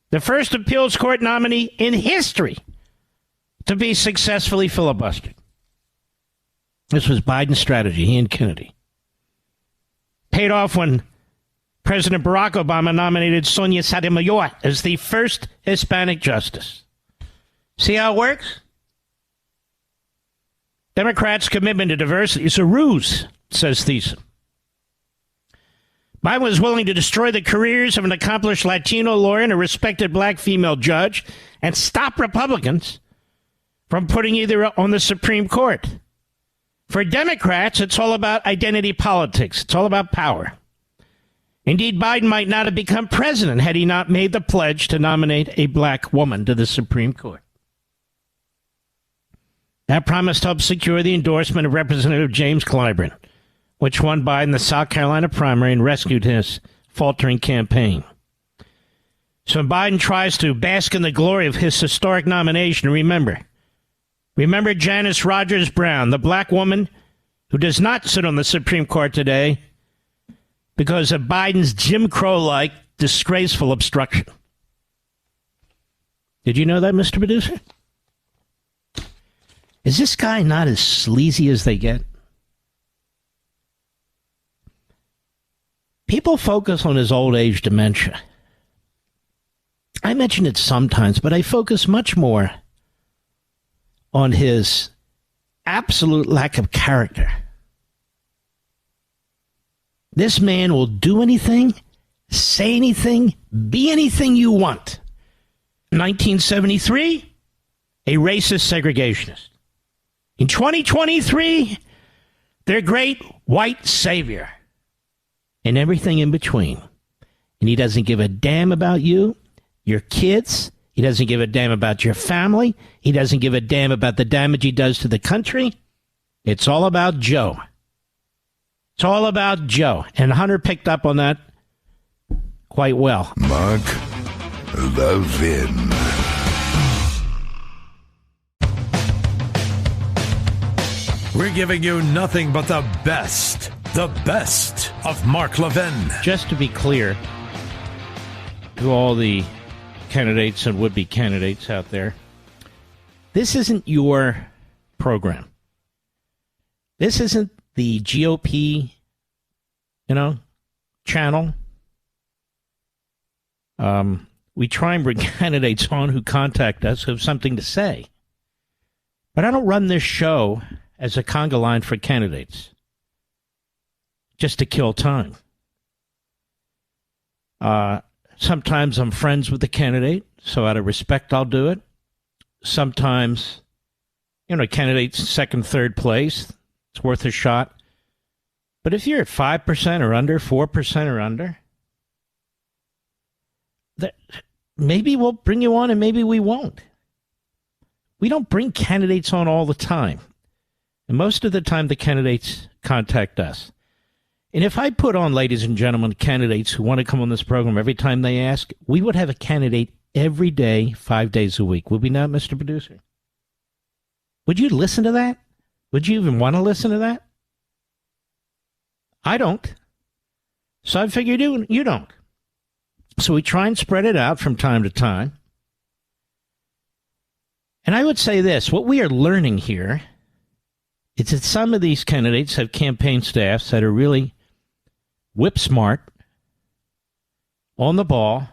The first appeals court nominee in history to be successfully filibustered. This was Biden's strategy, he and Kennedy. Paid off when President Barack Obama nominated Sonia Sotomayor as the first Hispanic justice. See how it works? Democrats' commitment to diversity is a ruse, says Thiessen. Biden was willing to destroy the careers of an accomplished Latino lawyer and a respected black female judge and stop Republicans from putting either on the Supreme Court. For Democrats, it's all about identity politics. It's all about power. Indeed, Biden might not have become president had he not made the pledge to nominate a black woman to the Supreme Court. That promise helped secure the endorsement of Representative James Clyburn, which won Biden the South Carolina primary and rescued his faltering campaign. So when Biden tries to bask in the glory of his historic nomination, remember Janice Rogers Brown, the black woman who does not sit on the Supreme Court today because of Biden's Jim Crow-like disgraceful obstruction. Did you know that, Mr. Producer? Is this guy not as sleazy as they get? People focus on his old age dementia. I mention it sometimes, but I focus much more on his absolute lack of character. This man will do anything, say anything, be anything you want. 1973, a racist segregationist. In 2023, their great white savior. And everything in between. And he doesn't give a damn about you, your kids. He doesn't give a damn about your family. He doesn't give a damn about the damage he does to the country. It's all about Joe. It's all about Joe. And Hunter picked up on that quite well. Mark Levin. We're giving you nothing but the best. The best of Mark Levin. Just to be clear to all the candidates and would-be candidates out there, this isn't your program. This isn't the GOP, channel. We try and bring candidates on who contact us who have something to say. But I don't run this show as a conga line for candidates, just to kill time. Sometimes I'm friends with the candidate, so out of respect, I'll do it. Sometimes, candidate's second, third place, it's worth a shot. But if you're at 5% or under, 4% or under, maybe we'll bring you on and maybe we won't. We don't bring candidates on all the time. And most of the time, the candidates contact us. And if I put on, ladies and gentlemen, candidates who want to come on this program every time they ask, we would have a candidate every day, 5 days a week. Would we not, Mr. Producer? Would you listen to that? Would you even want to listen to that? I don't. So I figured you don't. So we try and spread it out from time to time. And I would say this, what we are learning here is that some of these candidates have campaign staffs that are really whip smart, on the ball,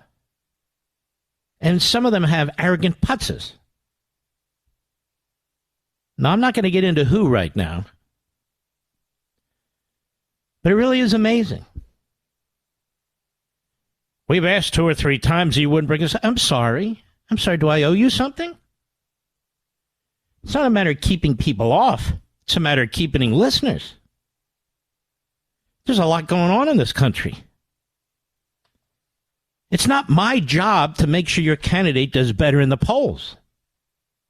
and some of them have arrogant putzes. Now, I'm not going to get into who right now, but it really is amazing. We've asked 2 or 3 times you wouldn't bring us. I'm sorry. Do I owe you something? It's not a matter of keeping people off. It's a matter of keeping listeners. There's a lot going on in this country. It's not my job to make sure your candidate does better in the polls.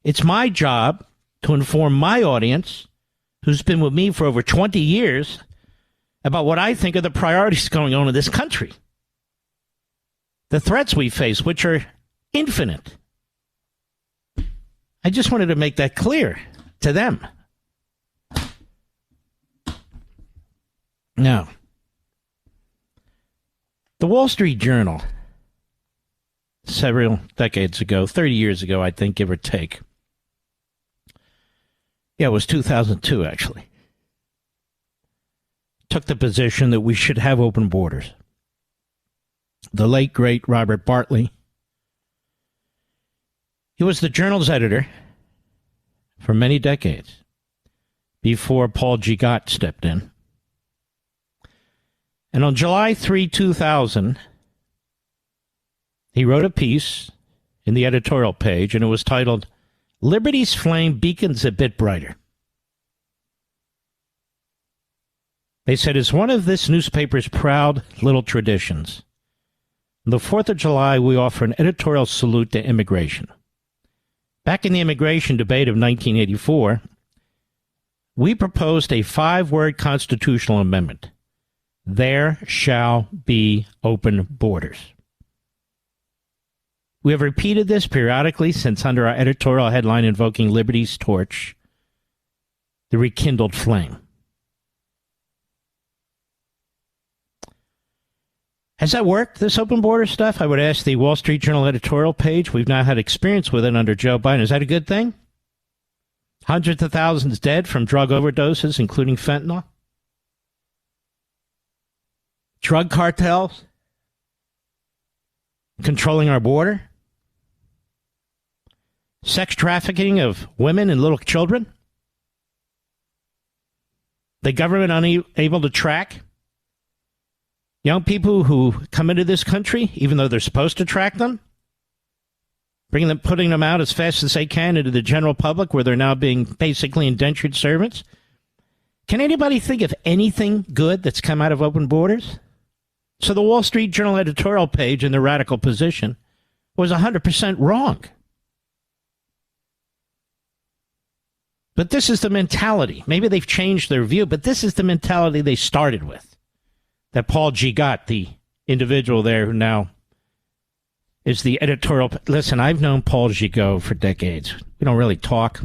It's my job to inform my audience, who's been with me for over 20 years, about what I think are the priorities going on in this country. The threats we face, which are infinite. I just wanted to make that clear to them. Now, the Wall Street Journal, several decades ago, 30 years ago, I think, give or take. Yeah, it was 2002, actually. Took the position that we should have open borders. The late, great Robert Bartley, he was the Journal's editor for many decades. before Paul Gigott stepped in. And on July 3, 2000, he wrote a piece in the editorial page, and it was titled, "Liberty's Flame Beacons a Bit Brighter." They said, it's one of this newspaper's proud little traditions. On the 4th of July, we offer an editorial salute to immigration. Back in the immigration debate of 1984, we proposed a 5-word constitutional amendment. There shall be open borders. We have repeated this periodically since under our editorial headline invoking liberty's torch, the rekindled flame. Has that worked, this open border stuff? I would ask the Wall Street Journal editorial page. We've now had experience with it under Joe Biden. Is that a good thing? Hundreds of thousands dead from drug overdoses, including fentanyl. Drug cartels controlling our border. Sex trafficking of women and little children. The government unable to track young people who come into this country, even though they're supposed to track them, putting them out as fast as they can into the general public where they're now being basically indentured servants. Can anybody think of anything good that's come out of open borders? So the Wall Street Journal editorial page in the radical position was 100% wrong. But this is the mentality. Maybe they've changed their view, but this is the mentality they started with. That Paul Gigott, the individual there who now is the editorial... Listen, I've known Paul Gigott for decades. We don't really talk.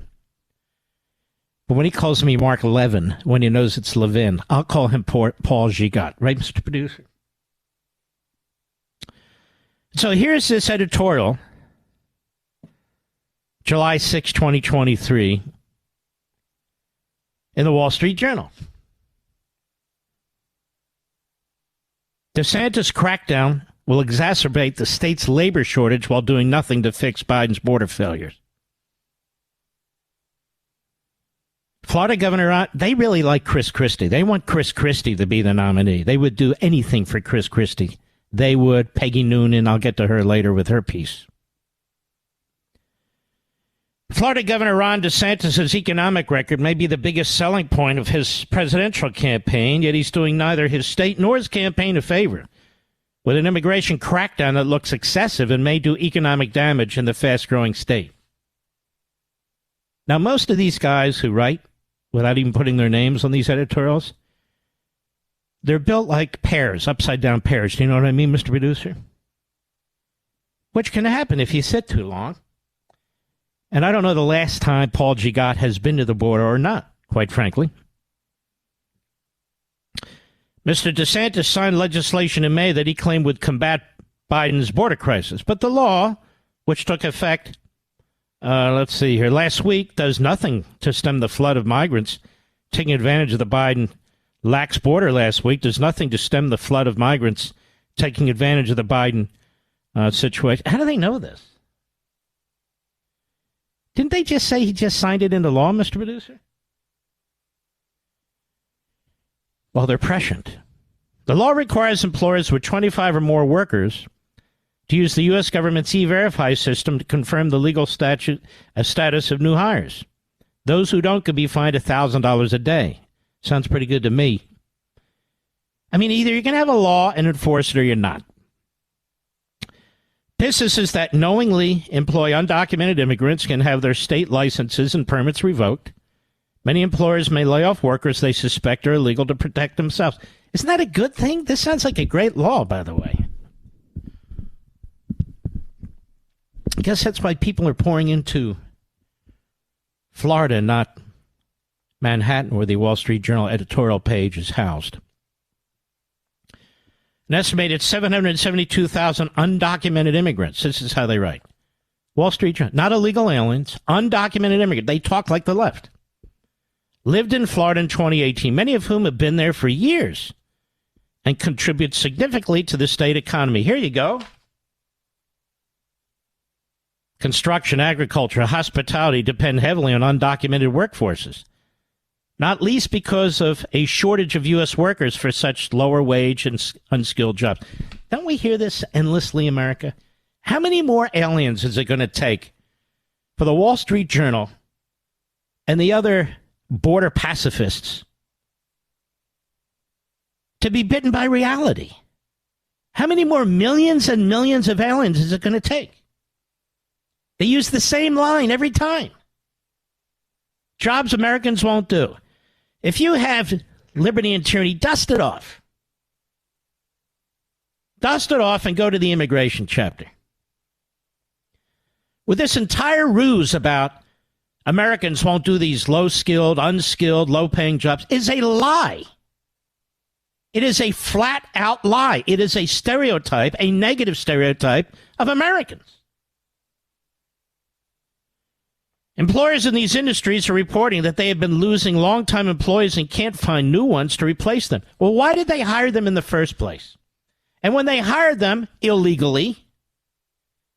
But when he calls me Mark Levin, when he knows it's Levin, I'll call him Paul Gigott. Right, Mr. Producer? So here's this editorial, July 6, 2023, in the Wall Street Journal. DeSantis' crackdown will exacerbate the state's labor shortage while doing nothing to fix Biden's border failures. Florida Governor, they really like Chris Christie. They want Chris Christie to be the nominee. They would do anything for Chris Christie. They would. Peggy Noonan, I'll get to her later with her piece. Florida Governor Ron DeSantis' economic record may be the biggest selling point of his presidential campaign, yet he's doing neither his state nor his campaign a favor with an immigration crackdown that looks excessive and may do economic damage in the fast-growing state. Now, most of these guys who write, without even putting their names on these editorials, they're built like pears, upside-down pears. Do you know what I mean, Mr. Producer? Which can happen if you sit too long. And I don't know the last time Paul Gigott has been to the border or not, quite frankly. Mr. DeSantis signed legislation in May that he claimed would combat Biden's border crisis. But the law, which took effect, last week, does nothing to stem the flood of migrants taking advantage of the Biden lax border last week, does nothing to stem the flood of migrants taking advantage of the Biden situation. How do they know this? Didn't they just say he just signed it into law, Mr. Producer? Well, they're prescient. The law requires employers with 25 or more workers to use the U.S. government's E-Verify system to confirm the legal status of new hires. Those who don't could be fined $1,000 a day. Sounds pretty good to me. I mean, either you're going to have a law and enforce it or you're not. Businesses that knowingly employ undocumented immigrants can have their state licenses and permits revoked. Many employers may lay off workers they suspect are illegal to protect themselves. Isn't that a good thing? This sounds like a great law, by the way. I guess that's why people are pouring into Florida, not Manhattan, where the Wall Street Journal editorial page is housed. An estimated 772,000 undocumented immigrants. This is how they write. Wall Street Journal. Not illegal aliens, undocumented immigrants. They talk like the left. Lived in Florida in 2018, many of whom have been there for years and contribute significantly to the state economy. Here you go. Construction, agriculture, hospitality depend heavily on undocumented workforces. not least because of a shortage of U.S. workers for such lower wage and unskilled jobs. Don't we hear this endlessly, America? How many more aliens is it going to take for the Wall Street Journal and the other border pacifists to be bitten by reality? How many more millions and millions of aliens is it going to take? They use the same line every time. Jobs Americans won't do. If you have liberty and tyranny, dust it off. Dust it off and go to the immigration chapter. With this entire ruse about Americans won't do these low-skilled, unskilled, low-paying jobs is a lie. It is a flat-out lie. It is a stereotype, a negative stereotype of Americans. Employers in these industries are reporting that they have been losing long-time employees and can't find new ones to replace them. Well, why did they hire them in the first place? And when they hired them illegally,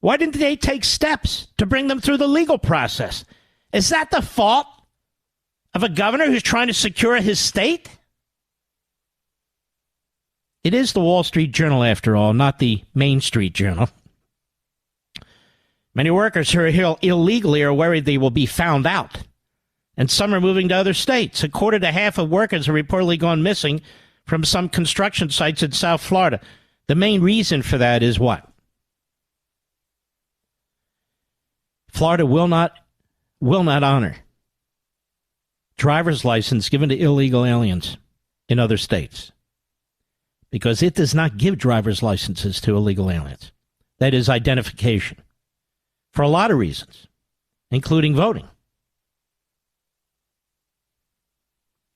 why didn't they take steps to bring them through the legal process? Is that the fault of a governor who's trying to secure his state? It is the Wall Street Journal, after all, not the Main Street Journal. Many workers who are here illegally are worried they will be found out, and some are moving to other states. A quarter to half of workers have reportedly gone missing from some construction sites in South Florida. The main reason for that is what? Florida will not honor driver's license given to illegal aliens in other states, because it does not give driver's licenses to illegal aliens. That is identification. For a lot of reasons, including voting.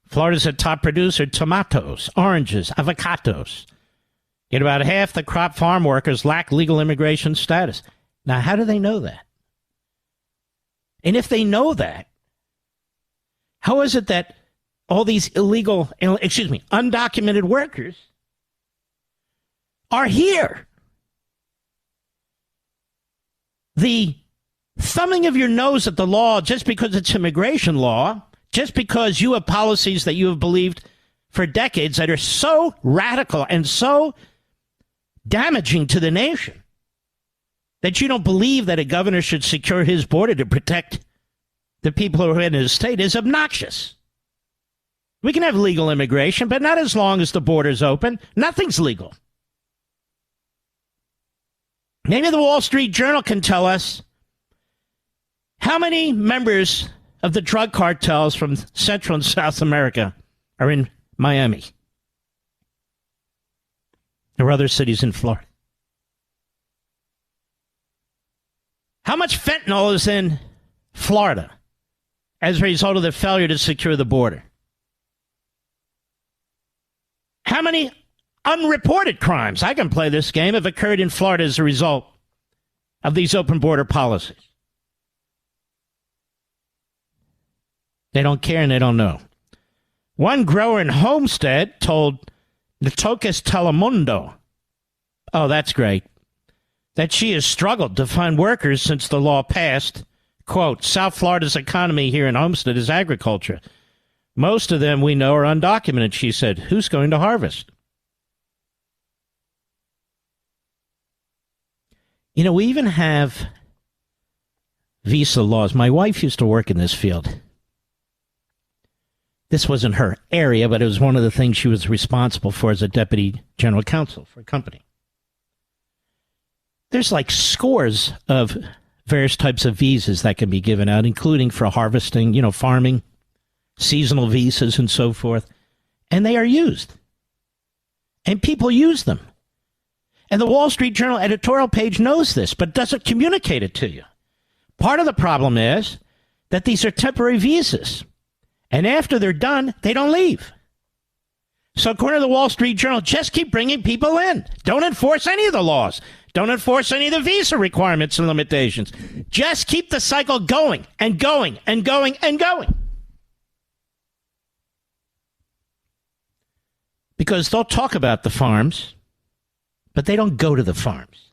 Florida's a top producer of tomatoes, oranges, avocados. Yet about half the crop farm workers lack legal immigration status. Now, how do they know that? And if they know that, how is it that all these undocumented workers are here? The thumbing of your nose at the law just because it's immigration law, just because you have policies that you have believed for decades that are so radical and so damaging to the nation that you don't believe that a governor should secure his border to protect the people who are in his state is obnoxious. We can have legal immigration, but not as long as the border's open. Nothing's legal. Maybe the Wall Street Journal can tell us how many members of the drug cartels from Central and South America are in Miami or other cities in Florida. How much fentanyl is in Florida as a result of the failure to secure the border? How many unreported crimes, I can play this game, have occurred in Florida as a result of these open border policies? They don't care and they don't know. One grower in Homestead told Noticias Telemundo, oh, that's great, that she has struggled to find workers since the law passed. Quote, South Florida's economy here in Homestead is agriculture. Most of them we know are undocumented, she said. Who's going to harvest? You know, we even have visa laws. My wife used to work in this field. This wasn't her area, but it was one of the things she was responsible for as a deputy general counsel for a company. There's like scores of various types of visas that can be given out, including for harvesting, farming, seasonal visas and so forth. And they are used. And people use them. And the Wall Street Journal editorial page knows this, but doesn't communicate it to you. Part of the problem is that these are temporary visas. And after they're done, they don't leave. So according to the Wall Street Journal, just keep bringing people in. Don't enforce any of the laws. Don't enforce any of the visa requirements and limitations. Just keep the cycle going and going and going and going. Because they'll talk about the farms, but they don't go to the farms.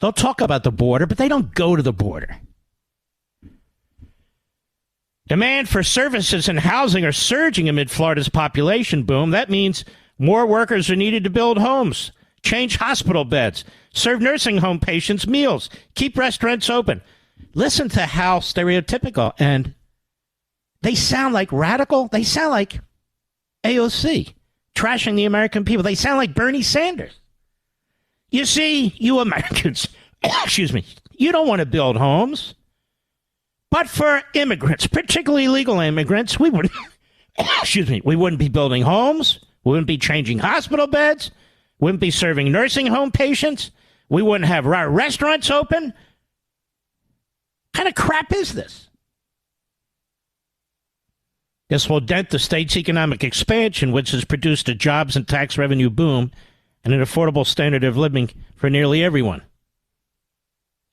They'll talk about the border, but they don't go to the border. Demand for services and housing are surging amid Florida's population boom. That means more workers are needed to build homes, change hospital beds, serve nursing home patients meals, keep restaurants open. Listen to how stereotypical, and they sound like radical. They sound like AOC, trashing the American people. They sound like Bernie Sanders. You see, you Americans, excuse me, you don't want to build homes. But for immigrants, particularly illegal immigrants, we wouldn't, excuse me, we wouldn't be building homes. We wouldn't be changing hospital beds. Wouldn't be serving nursing home patients. We wouldn't have restaurants open. What kind of crap is this? This will dent the state's economic expansion, which has produced a jobs and tax revenue boom and an affordable standard of living for nearly everyone.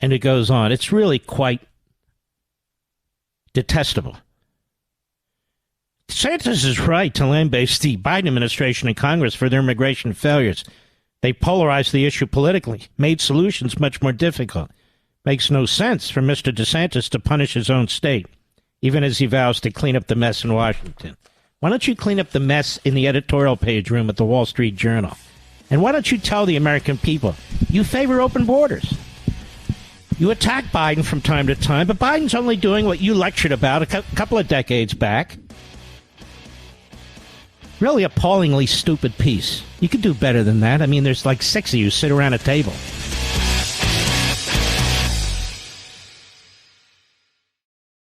And it goes on. It's really quite detestable. DeSantis is right to lambaste the Biden administration and Congress for their immigration failures. They polarized the issue politically, made solutions much more difficult. Makes no sense for Mr. DeSantis to punish his own state, even as he vows to clean up the mess in Washington. Why don't you clean up the mess in the editorial page room at the Wall Street Journal? And why don't you tell the American people you favor open borders? You attack Biden from time to time, but Biden's only doing what you lectured about a couple of decades back. Really appallingly stupid piece. You could do better than that. I mean, there's like 6 of you sit around a table.